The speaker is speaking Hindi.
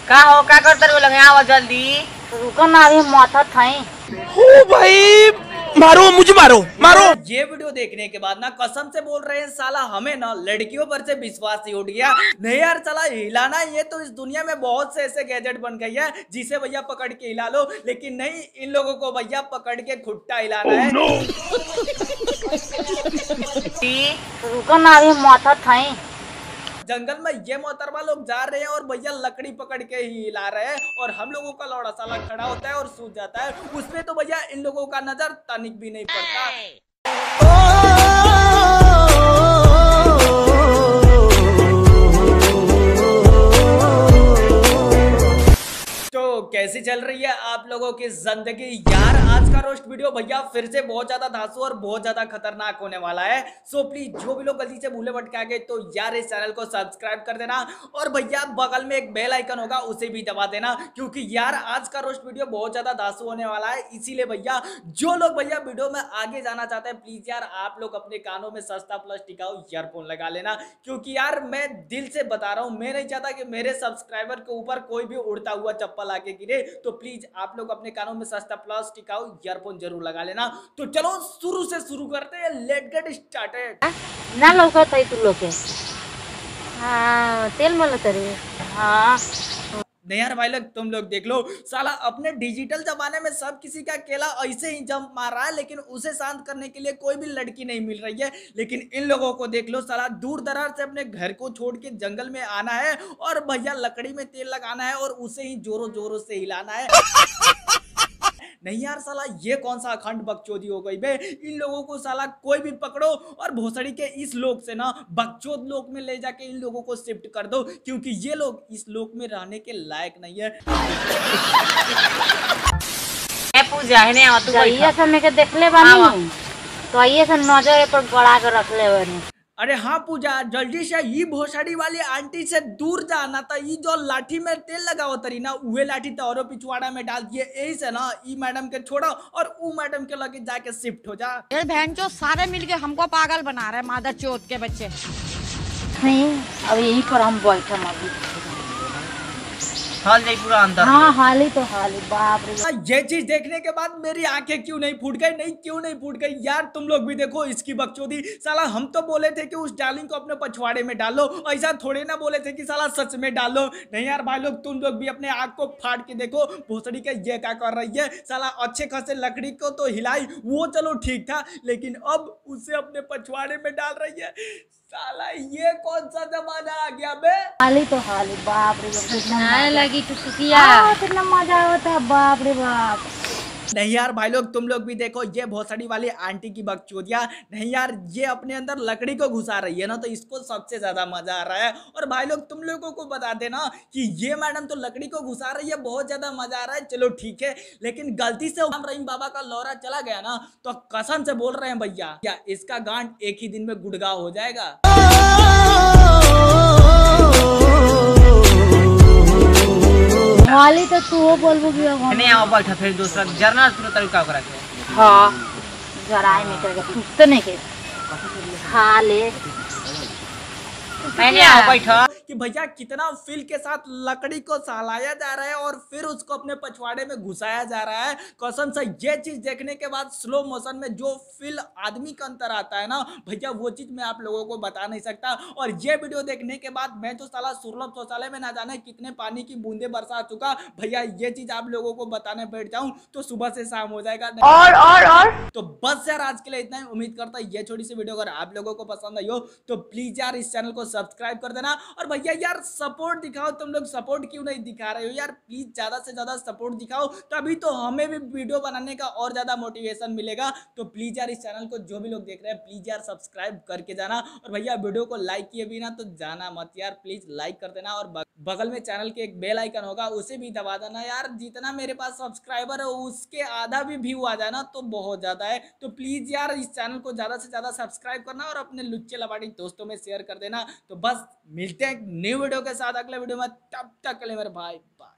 का हो का करते हो लगे आओ जल्दी। रुको ना अभी माथा थाई। ओ भाई मारो मुझे मारो मारो। ये वीडियो देखने के बाद ना कसम से बोल रहे हैं साला हमें ना लड़कियों पर से विश्वास ही उठ गया। नहीं यार साला हिलाना ये तो इस दुनिया में बहुत से ऐसे गैजेट बन गई है जिसे भैया पकड़ के हिला लो, लेकिन नहीं इन लोगों को भैया पकड़ के खुट्टा हिलाना है। रुको ना अभी माथा थाई। जंगल में ये मोहतरमा लोग जा रहे हैं और भैया लकड़ी पकड़ के ही हिला रहे हैं और हम लोगों का लौड़ा साला खड़ा होता है और सूझ जाता है। उसमें तो भैया इन लोगों का नजर तनिक भी नहीं पड़ता। तो कैसी चल रही है आप लोगों की जिंदगी यार। आज का रोस्ट वीडियो भैया फिर से बहुत ज्यादा धांसू और बहुत ज्यादा खतरनाक होने वाला है। सो प्लीज जो भी लोग गलती से भूले भटके आ गए तो यार इस चैनल को सब्सक्राइब कर देना और भैया बगल में एक बेल आइकन होगा उसे भी दबा देना, क्योंकि यार आज का रोस्ट वीडियो बहुत ज्यादा धांसू होने वाला है। इसीलिए भैया जो लोग भैया वीडियो में आगे जाना चाहते हैं प्लीज यार आप लोग अपने कानों में सस्ता प्लस टिकाऊ ईयरफोन लगा लेना, क्योंकि यार मैं दिल से बता रहा हूँ मैं नहीं चाहता कि मेरे सब्सक्राइबर के ऊपर कोई भी उड़ता हुआ चप्पल आके गिरे। तो प्लीज आप लोग अपने कानों में सस्ता प्लस टिकाऊ ईयरफोन जरूर लगा लेना। तो चलो शुरू से शुरू करते हैं, लेट गेट स्टार्टेड। ना लौकत है तू लोग के। हाँ तेल मलत रे। हाँ नहीं यार भाई लोग तुम लोग देख लो साला अपने डिजिटल जमाने में सब किसी का केला ऐसे ही जंप मार रहा है, लेकिन उसे शांत करने के लिए कोई भी लड़की नहीं मिल रही है। लेकिन इन लोगों को देख लो साला दूर दराज से अपने घर को छोड़ के जंगल में आना है और भैया लकड़ी में तेल लगाना है और उसे ही जोरों जोरों से हिलाना है। नहीं यार साला ये कौन सा अखंड बकचोदी हो गई बे। इन लोगों को साला कोई भी पकड़ो और भोसड़ी के इस लोक से ना बकचोद लोक में ले जाके इन लोगों को शिफ्ट कर दो, क्योंकि ये लोग इस लोक में रहने के लायक नहीं है। पूजा है ना तू ये सब में के देखले बानी तो ये सब नजर पर गड़ा के रख ले बानी। अरे हाँ पूजा जल्दी से ये भोसड़ी वाली आंटी से दूर जाना था। ये जो लाठी में तेल लगाओ तरी ना उहे लाठी तो और पिछवाड़ा में डाल दिए, यही से ना ई मैडम के छोड़ो और ऊ मैडम के लगे जाके शिफ्ट हो जा। ये बहन चो सारे मिलके हमको पागल बना रहे मादर चोत के बच्चे। नहीं अब यहीं पर हम बैठे अभी। हाल जाई पूरा अंदर। हाँ हाली तो हाली बाप रे। ये चीज देखने के बाद मेरी आंखें क्यों नहीं फूट गई, नहीं क्यों नहीं फूट गई यार। तुम लोग भी देखो इसकी बकचोदी। साला हम तो बोले थे कि उस डार्लिंग को अपने पछवाड़े में डालो, ऐसा थोड़े ना बोले थे कि साला सच में डालो। नहीं यार भाई लोग तुम लोग भी अपने आंख को फाड़ के देखो भोसड़ी का ये क्या कर रही है। साला अच्छे खासे लकड़ी को तो हिलाई वो चलो ठीक था, लेकिन अब उसे अपने पछवाड़े में डाल रही है। साला ये कौन सा जमाना आ गया बे। हाली तो हाली बाप रे नहाने लगी टुकटुकिया। कितना मजा आता है बाप रे बाप। नहीं यार भाई लोग तुम लोग भी देखो ये भोसड़ी वाली आंटी की बकचोदिया। नहीं यार ये अपने अंदर लकड़ी को घुसा रही है ना तो इसको सबसे ज्यादा मजा आ रहा है। और भाई लोग तुम लोगों को बता देना कि ये मैडम तो लकड़ी को घुसा रही है, बहुत ज्यादा मजा आ रहा है। चलो ठीक है, लेकिन गलती से राम रहीम बाबा का लौरा चला गया ना तो कसम से बोल रहे हैं भैया क्या इसका गांड एक ही दिन में गुड़गांव हो जाएगा। हाली तो तू बोलबो कि नहीं आओ बैठा फिर दूसरा जरना पूरा तरीका करा के। हाँ जराए में करके पूछते नहीं के खा ले। नहीं आओ बैठा कि भैया कितना फील के साथ लकड़ी को सहलाया जा रहा है और फिर उसको अपने पछवाड़े में घुसाया जा रहा है। कसम से ये चीज देखने के बाद स्लो मोशन में जो फील आदमी के अंदर आता है ना भैया वो चीज मैं आप लोगों को बता नहीं सकता। और ये वीडियो देखने के बाद मैं तो साला सुरलभ शौचालय में ना जाने कितने पानी की बूंदे बरसा चुका भैया। ये चीज आप लोगों को बताने बैठ जाऊं तो सुबह से शाम हो जाएगा। और तो बस यार आज के लिए इतना ही। उम्मीद करता है ये छोटी सी वीडियो अगर आप लोगों को पसंद आई हो तो प्लीज यार इस चैनल को सब्सक्राइब कर देना। और भैया यार सपोर्ट दिखाओ, तुम लोग सपोर्ट क्यों नहीं दिखा रहे हो यार। प्लीज ज्यादा से ज्यादा सपोर्ट दिखाओ तभी तो हमें भी वीडियो बनाने का और ज्यादा मोटिवेशन मिलेगा। तो प्लीज यार इस चैनल को जो भी लोग देख रहे हैं प्लीज यार सब्सक्राइब करके जाना। और भैया वीडियो को लाइक किए बिना तो जाना मत यार, प्लीज लाइक कर देना। और बगल में चैनल के एक बेल आइकन होगा उसे भी दबा देना यार। जितना मेरे पास सब्सक्राइबर है उसके आधा भी व्यू आ जाना तो बहुत ज्यादा है। तो प्लीज यार इस चैनल को ज्यादा से ज्यादा सब्सक्राइब करना और अपने लुच्चे लबाड़ी दोस्तों में शेयर कर देना। तो बस मिलते हैं न्यू वीडियो के साथ अगले वीडियो में, तब तक के लिए मेरे भाई बाय।